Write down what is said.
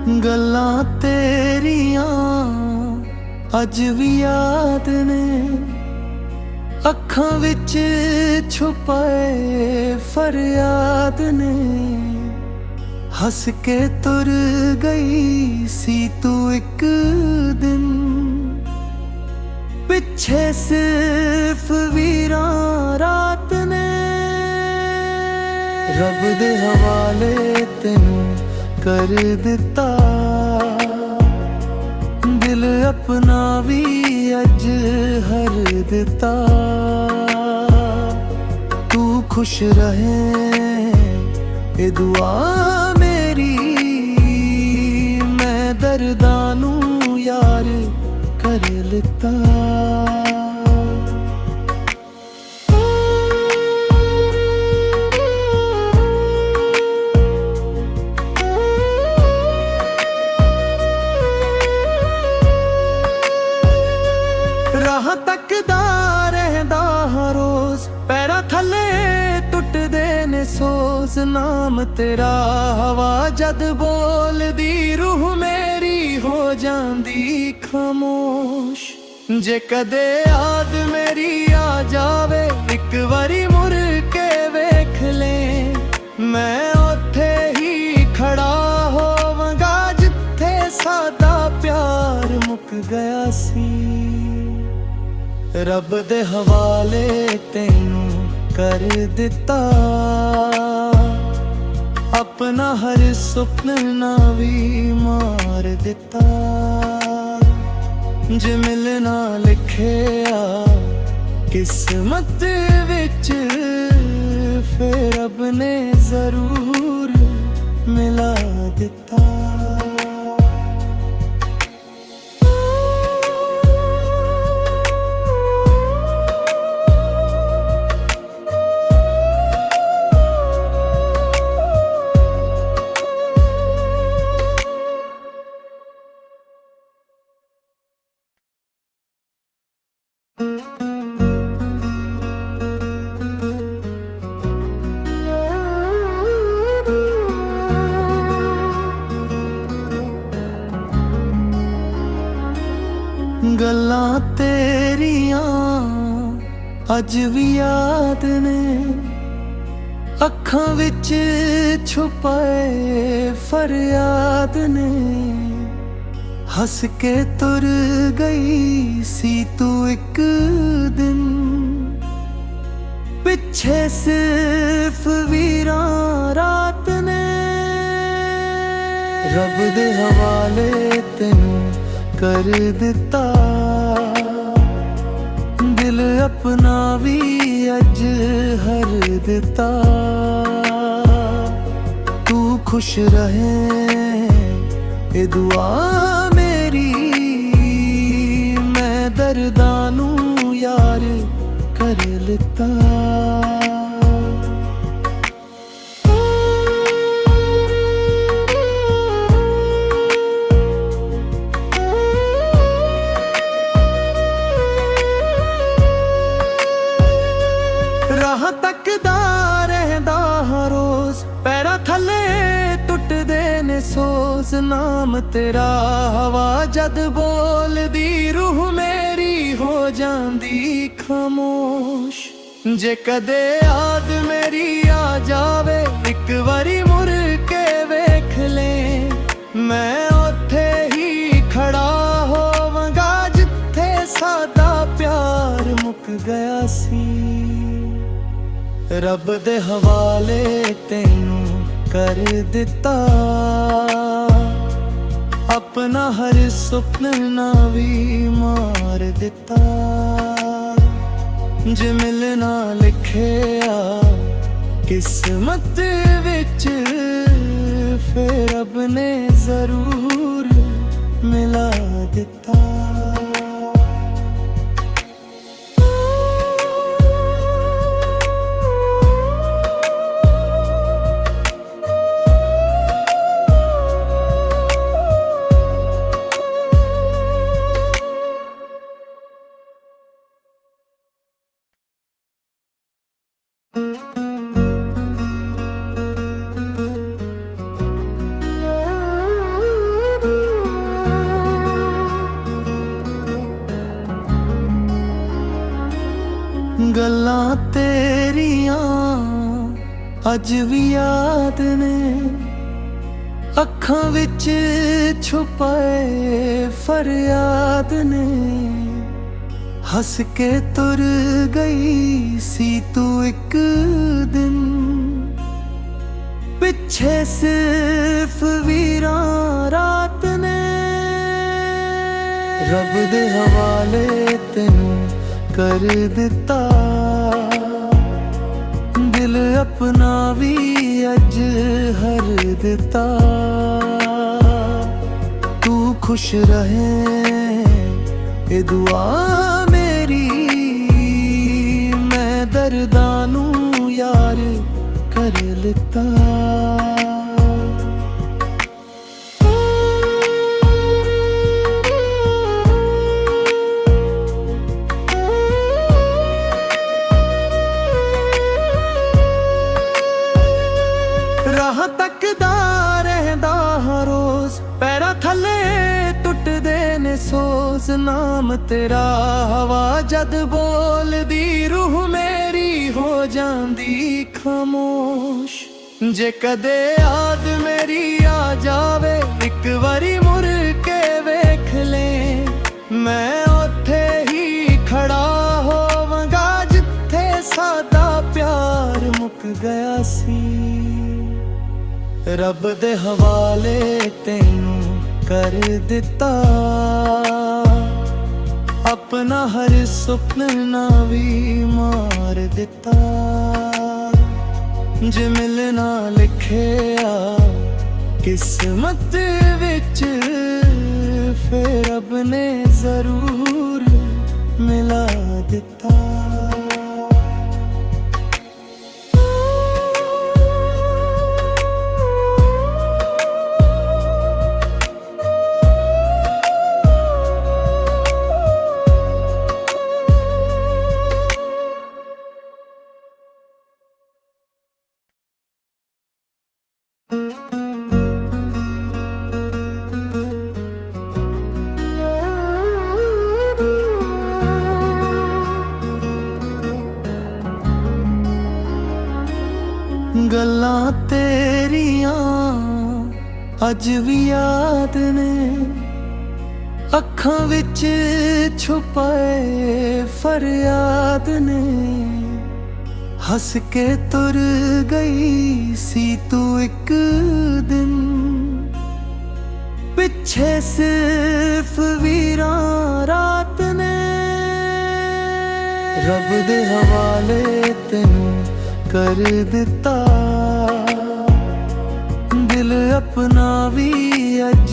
गल्लां तेरियां अज भी याद ने, अखां विच छुपाए फरियाद ने। हस के तुर गई सी तू एक दिन, पिछे सिर्फ वीरां रात ने। रब दे हवाले तेनू कर दिता, दिल अपना भी अज हर दिता। तू खुश रहे ए दुआ मेरी, मैं दर्दां नू यार कर लिता। राह तकदा रहदा हर रोज, पैरां थले टुटदे ने सोज। नाम तेरा हवा जद बोलदी, रूह मेरी हो जांदी खामोश। जे कदे याद मेरी आ जावे, एक बारी मुड़ के वेख ले, मैं उत्थे ही खड़ा होवांगा जिथे सादा प्यार मुक गया सी। रब दे हवाले तेनू कर दिता, अपना हर सुपना भी मार दिता। जे मिलना लिखिया किस्मत विच, फिर रब ने जरूर मिला दिता। गल्लां तेरियां अज भी याद ने, अखां विच छुपाए फरियाद ने। हस के तुर गई सी तू एक दिन, पिछे सिर्फ वीरां रात ने। रब दे हवाले तेनू कर दिता, दिल अपना भी अज हर दिता। तू खुश रहे ए दुआ मेरी, मैं दर्दां नू यार कर लिता। राह तकदा रहदा हर रोज, पैरां थले टुटदे ने सोज। नाम तेरा हवा जद बोलदी, रूह मेरी हो जांदी खामोश। जे कदे याद मेरी आ जावे, एक बारी मुड़ के वेख ले, मैं उत्थे ही खड़ा होवांगा जिथे सादा प्यार मुक गया सी। रब दे हवाले तेनू कर दिता, अपना हर सुपना भी मार दिता। जे मिलना लिखिया किस्मत विच, फिर रब ने जरूर मिला दिता। ਗੱਲਾਂ ਤੇਰੀਆਂ ਅੱਜ ਵੀ ਯਾਦ ਨੇ, ਅੱਖਾਂ ਵਿੱਚ ਛੁਪਾਏ ਫਰਿਆਦ ਨੇ। ਹੱਸ ਕੇ ਤੁਰ ਗਈ ਸੀ ਤੂੰ ਇੱਕ ਦਿਨ, ਪਿੱਛੇ ਸਿਰਫ ਵੀਰਾਂ ਰਾਤ ਨੇ। ਰੱਬ ਦੇ ਹਵਾਲੇ ਤੈਨੂੰ ਕਰ ਦਿੱਤਾ, ਦਿਲ ਆਪਣਾ ਵੀ ਅੱਜ ਹਰ ਦਿੱਤਾ। ਤੂੰ ਖੁਸ਼ ਰਹੇ ਇਹ ਦੁਆ ਮੇਰੀ, ਮੈਂ ਦਰਦਾਂ ਨੂੰ ਯਾਰ ਕਰ ਲਿੱਤਾ। ਰਾਹ ਤੱਕਦਾ ਰਹਿੰਦਾ ਹਾਂ ਰੋਜ਼, ਪੈਰਾਂ ਥੱਲੇ ਟੁੱਟਦੇ ਨੇ ਸੋਜ਼। ਨਾਮ ਤੇਰਾ ਹਵਾ ਜਦ ਬੋਲਦੀ, ਰੂਹ ਮੇਰੀ ਹੋ ਜਾਂਦੀ ਖਾਮੋਸ਼। ਜੇ ਕਦੇ ਯਾਦ ਮੇਰੀ ਆ ਜਾਵੇ, ਇੱਕ ਵਾਰੀ ਮੁੜ ਕੇ ਵੇਖ ਲੈ, ਮੈਂ ਉੱਥੇ ਹੀ ਖੜਾ ਹੋਵਾਂਗਾ ਜਿੱਥੇ ਸਾਡਾ ਪਿਆਰ ਮੁੱਕ ਗਿਆ ਸੀ। ਰੱਬ ਦੇ ਹਵਾਲੇ ਤੈਨੂੰ ਕਰ ਦਿੱਤਾ, ਆਪਣਾ ਹਰ ਸੁਪਨਾ ਵੀ ਮਾਰ ਦਿੱਤਾ। ਜੇ ਮਿਲਣਾ ਲਿਖਿਆ ਕਿਸਮਤ ਵਿੱਚ, ਫਿਰ ਰੱਬ ਨੇ ਜ਼ਰੂਰ ਮਿਲਾ ਦਿੱਤਾ। ਗੱਲਾਂ ਤੇਰੀਆਂ ਅੱਜ ਵੀ ਯਾਦ ਨੇ, ਅੱਖਾਂ ਵਿੱਚ ਛੁਪਾਏ ਫਰਿਆਦ ਨੇ। ਹੱਸ ਕੇ ਤੁਰ ਗਈ ਸੀ ਤੂੰ ਇੱਕ ਦਿਨ, ਪਿੱਛੇ ਸਿਰਫ ਵੀਰਾਂ ਰਾਤ ਨੇ। ਰੱਬ ਦੇ ਹਵਾਲੇ ਤੈਨੂੰ ਕਰ ਦਿੱਤਾ, ਦਿਲ ਆਪਣਾ ਵੀ ਅੱਜ